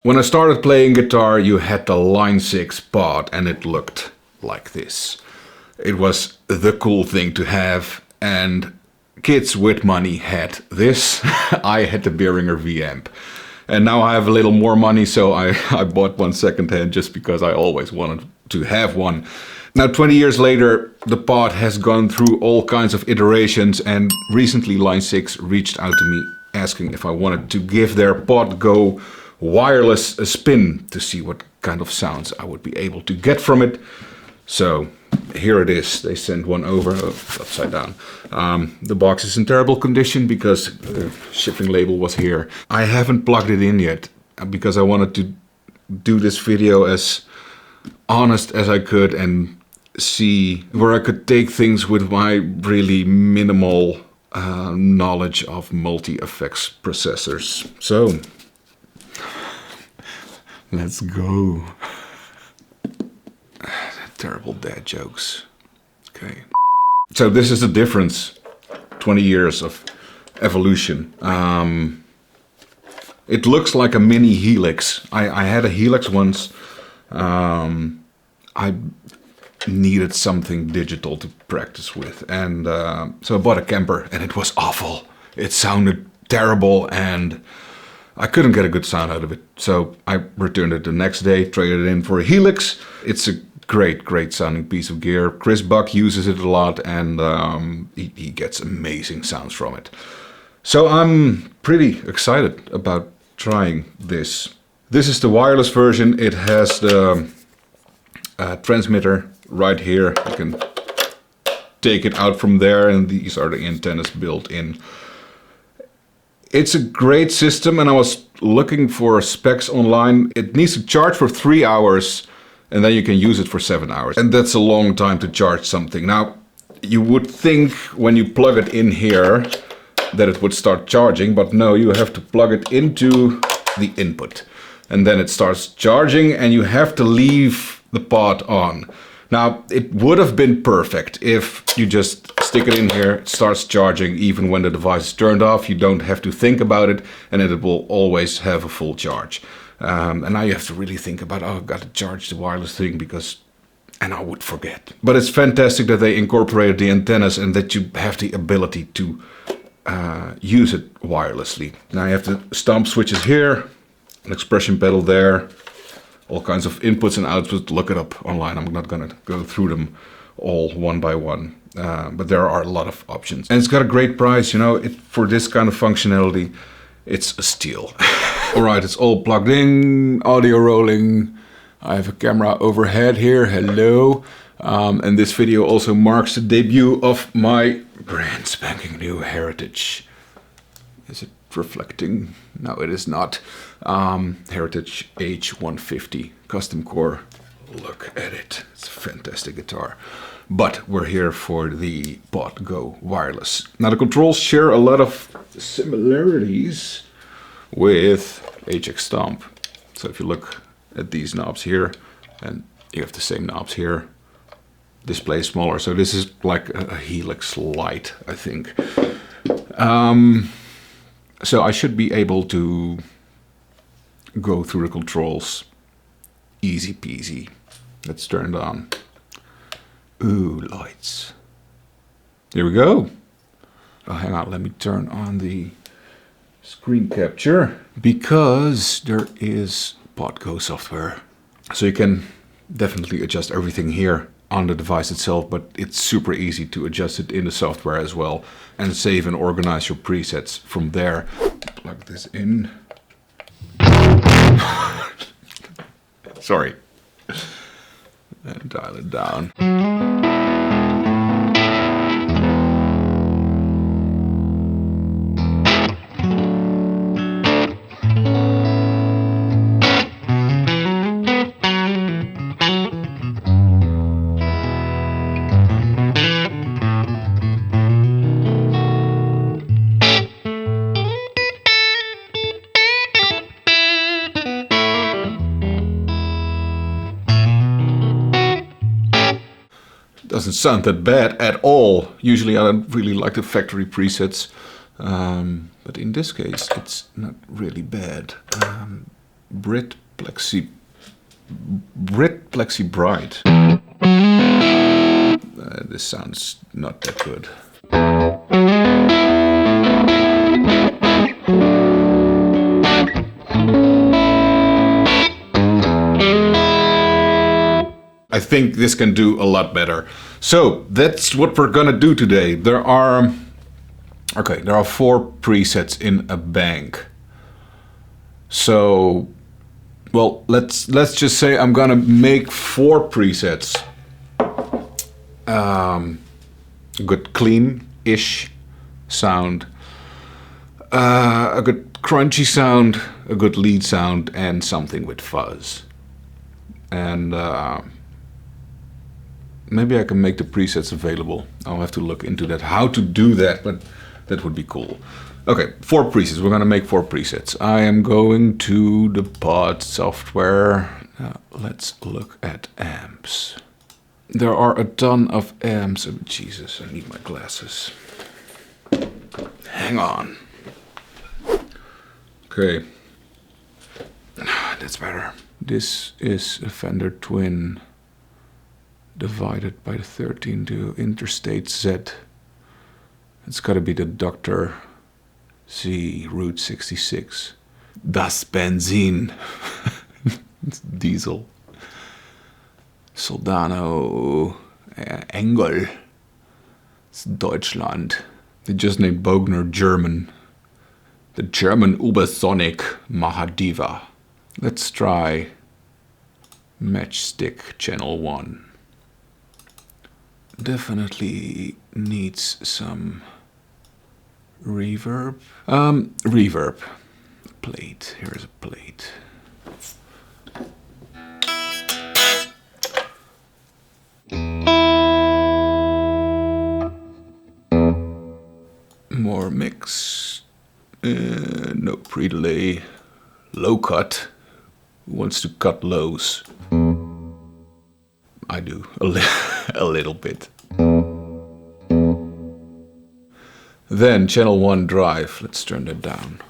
When I started playing guitar, you had the Line6 POD and it looked like this. It was the cool thing to have, and kids with money had this. I had the Behringer V-amp. And now I have a little more money, so I bought one secondhand just because I always wanted to have one. Now 20 years later, the pod has gone through all kinds of iterations, and recently Line6 reached out to me asking if I wanted to give their pod go wireless a spin to see what kind of sounds I would be able to get from it. So here it is. They sent one over, upside down. The box is in terrible condition because the shipping label was here. I haven't plugged it in yet because I wanted to do this video as honest as I could and see where I could take things with my really minimal knowledge of multi-effects processors. So let's go. Terrible dad jokes. Okay. So this is the difference. 20 years of evolution. It looks like a mini Helix. I had a Helix once. I needed something digital to practice with. And so I bought a Kemper and it was awful. It sounded terrible and I couldn't get a good sound out of it. So I returned it the next day, traded it in for a Helix. It's a great sounding piece of gear. Chris Buck uses it a lot and he gets amazing sounds from it. So I'm pretty excited about trying this. This is the wireless version. It has the transmitter right here. You can take it out from there and these are the antennas built in. It's a great system and I was looking for specs online. It needs to charge for 3 hours and then you can use it for 7 hours. And that's a long time to charge something. Now, you would think when you plug it in here that it would start charging, but no, you have to plug it into the input. And then it starts charging and you have to leave the pod on. Now, it would have been perfect if you just stick it in here, it starts charging even when the device is turned off. You don't have to think about it and it will always have a full charge. And now you have to really think about, oh, I've got to charge the wireless thing and I would forget. But it's fantastic that they incorporated the antennas and that you have the ability to use it wirelessly. Now you have the stomp switches here, an expression pedal there, all kinds of inputs and outputs. Look it up online. I'm not gonna go through them all one by one. But there are a lot of options. And it's got a great price, you know, for this kind of functionality, it's a steal. Alright, it's all plugged in, audio rolling. I have a camera overhead here, hello. And this video also marks the debut of my brand spanking new Heritage. Is it reflecting? No, it is not. Heritage H150 custom core. Look at it, it's a fantastic guitar. But we're here for the Pod Go wireless. Now the controls share a lot of similarities with HX Stomp. So if you look at these knobs here, and you have the same knobs here, display smaller. So this is like a Helix Lite, I think. So I should be able to go through the controls easy peasy. Let's turn it on. Ooh, lights. Here we go. Oh, hang on, let me turn on the screen capture because there is Pod Go software. So you can definitely adjust everything here on the device itself, but it's super easy to adjust it in the software as well and save and organize your presets from there. Plug this in. Sorry. And dial it down. Doesn't sound that bad at all. Usually I don't really like the factory presets, but in this case it's not really bad. Brit Plexi Bright. This sounds not that good. I think this can do a lot better. So that's what we're gonna do today. There are 4 presets in a bank. So, well, let's just say I'm gonna make 4 presets. A good clean-ish sound, a good crunchy sound, a good lead sound, and something with fuzz. And maybe I can make the presets available. I'll have to look into that, how to do that, but that would be cool. Okay, 4 presets. We're gonna make 4 presets. I am going to the POD software. Let's look at amps. There are a ton of amps. Oh, Jesus, I need my glasses. Hang on. Okay. That's better. This is a Fender Twin divided by the 13 to Interstate Z. It's gotta be the Dr. Z Route 66. Das Benzin. It's diesel. Soldano Engel. It's Deutschland. They just named Bogner German. The German Ubersonic Mahadiva. Let's try Matchstick Channel 1. Definitely needs some reverb. Reverb. Plate. Here's a plate. More mix. No pre-delay. Low cut. Who wants to cut lows? I do. A little bit. Then channel 1 drive. Let's turn that down.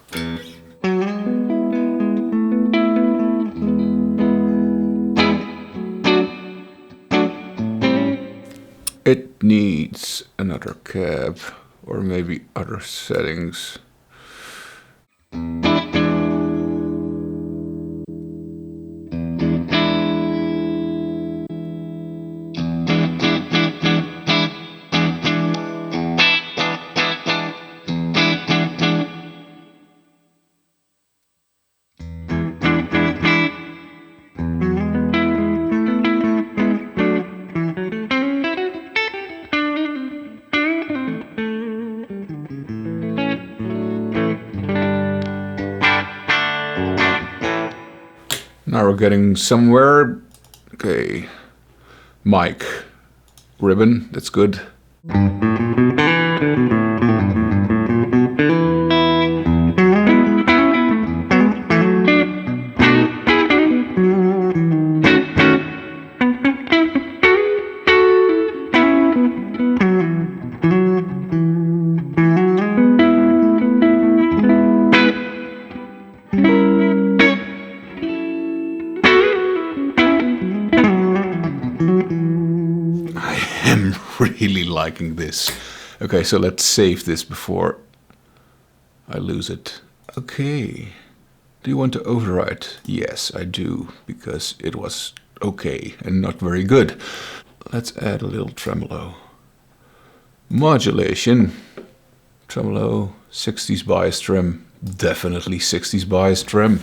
It needs another cab or maybe other settings. Now we're getting somewhere. Okay. Mic. Ribbon, that's good. Really liking this. Okay, so let's save this before I lose it. Okay. Do you want to override? Yes, I do, because it was okay and not very good. Let's add a little tremolo. Modulation. Tremolo, 60s bias trim. Definitely 60s bias trim.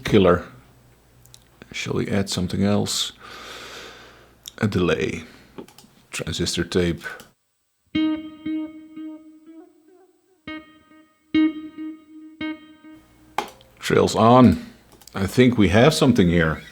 Killer. Shall we add something else? A delay. Transistor tape. Trails on. I think we have something here.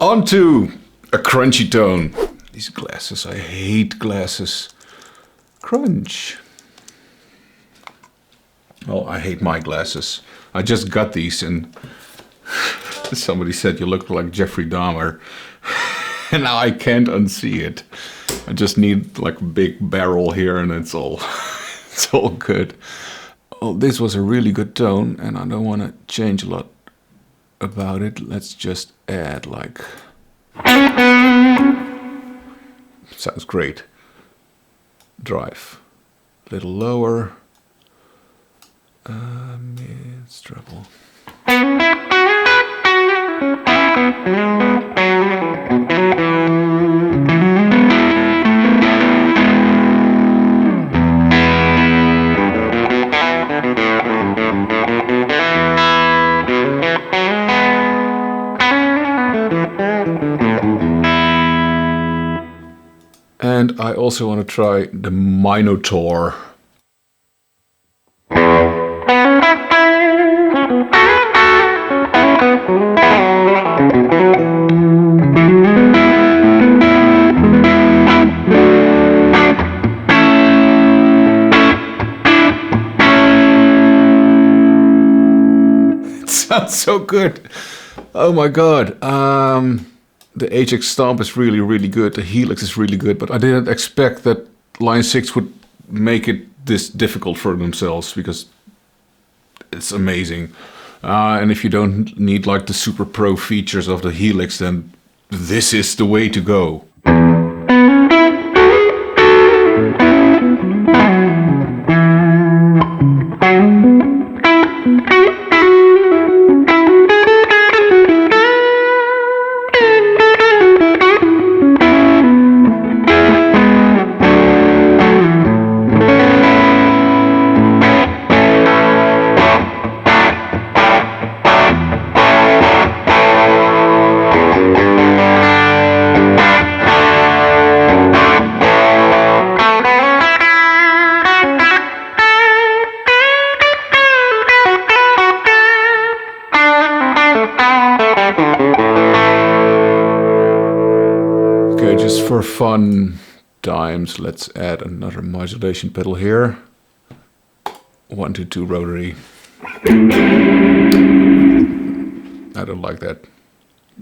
On to a crunchy tone. These glasses, I hate glasses. Crunch. Well, I hate my glasses. I just got these and somebody said you look like Jeffrey Dahmer. And now I can't unsee it. I just need like a big barrel here and it's all it's all good. Oh, this was a really good tone and I don't want to change a lot about it. Let's just add like... Sounds great. Drive. A little lower. It's treble. And I also want to try the Minotaur. It sounds so good. Oh my god. The HX Stomp is really, really good. The Helix is really good, but I didn't expect that Line 6 would make it this difficult for themselves because it's amazing. And if you don't need like the super pro features of the Helix, then this is the way to go. Okay, just for fun times, let's add another modulation pedal here. 1 to 2 rotary. I don't like that.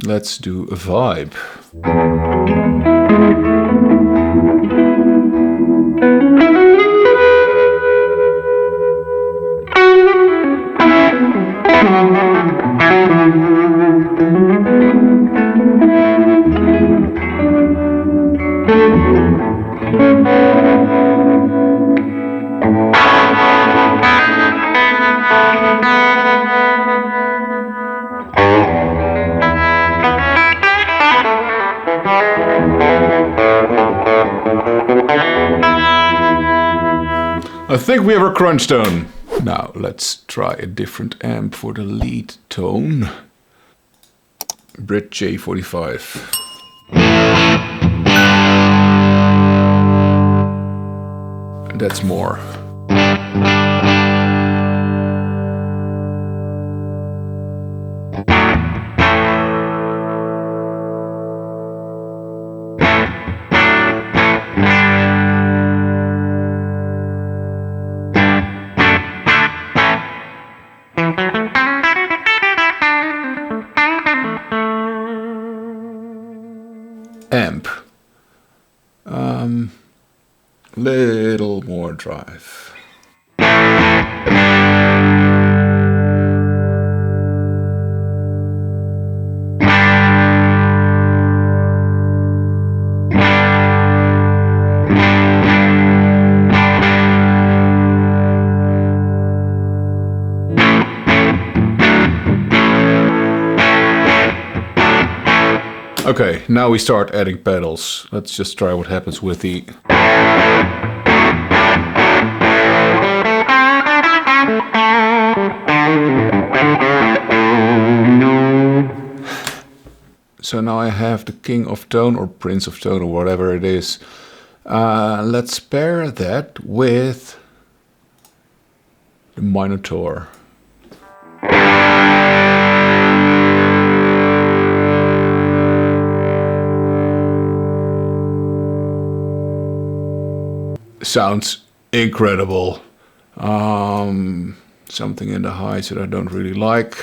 Let's do a vibe. I think we have a crunch tone. Now let's try a different amp for the lead tone. Brit J45. That's more. Amp. Little more drive. Okay, now we start adding pedals. Let's just try what happens with the... So now I have the King of Tone or Prince of Tone or whatever it is. Let's pair that with the Minotaur. Sounds incredible. Something in the highs that I don't really like.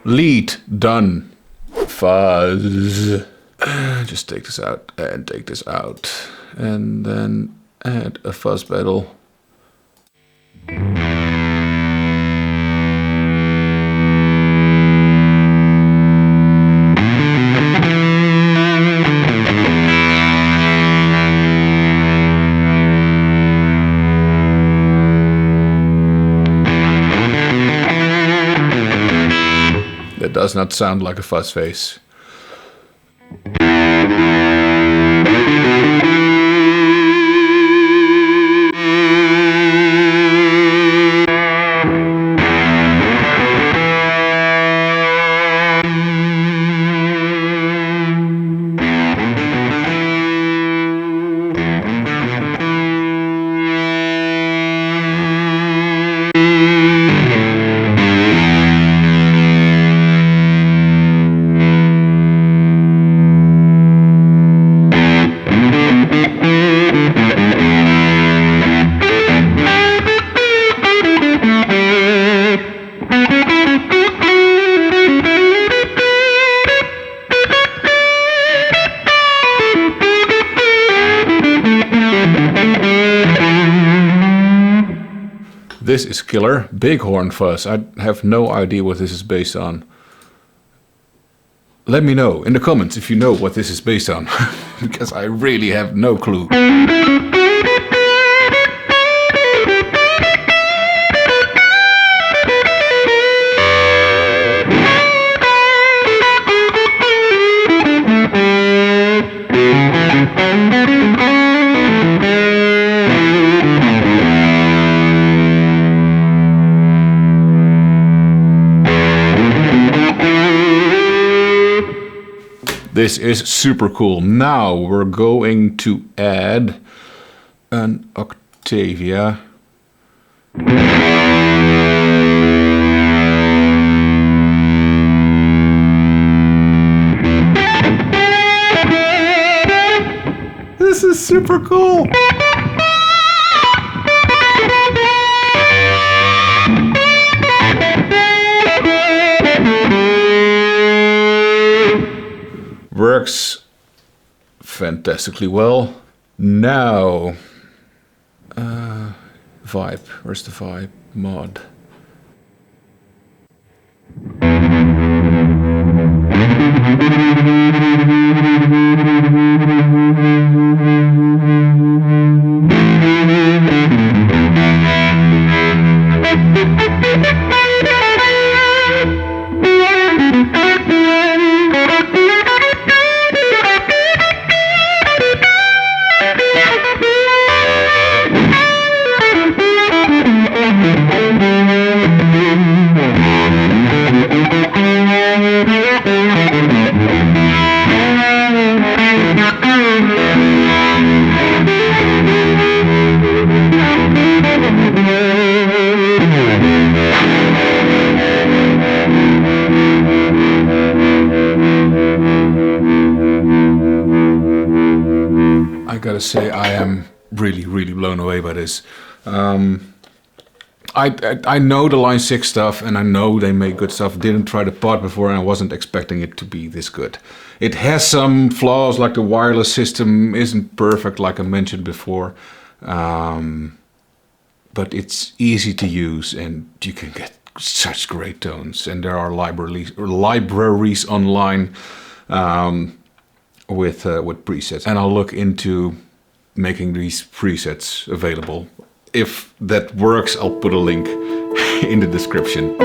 Lead done. Fuzz. Just take this out and take this out. And then add a fuzz pedal. That does not sound like a fuzz face. This is killer. Bighorn fuzz. I have no idea what this is based on. Let me know in the comments if you know what this is based on, because I really have no clue. This is super cool. Now we're going to add an Octavia. This is super cool. Works fantastically well. Now, vibe. Where's the vibe mod? gotta say, I am really, really blown away by this. I know the Line6 stuff, and I know they make good stuff. Didn't try the pod before, and I wasn't expecting it to be this good. It has some flaws, like the wireless system isn't perfect, like I mentioned before. But it's easy to use, and you can get such great tones. And there are libraries online with presets. And I'll look into making these presets available. If that works, I'll put a link in the description.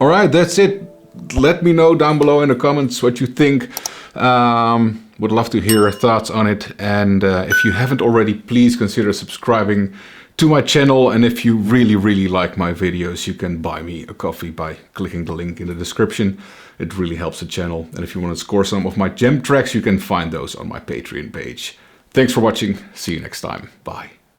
Alright, that's it. Let me know down below in the comments what you think. Would love to hear your thoughts on it. And if you haven't already, please consider subscribing to my channel. And if you really, really like my videos, you can buy me a coffee by clicking the link in the description. It really helps the channel. And if you want to score some of my gem tracks, you can find those on my Patreon page. Thanks for watching. See you next time. Bye.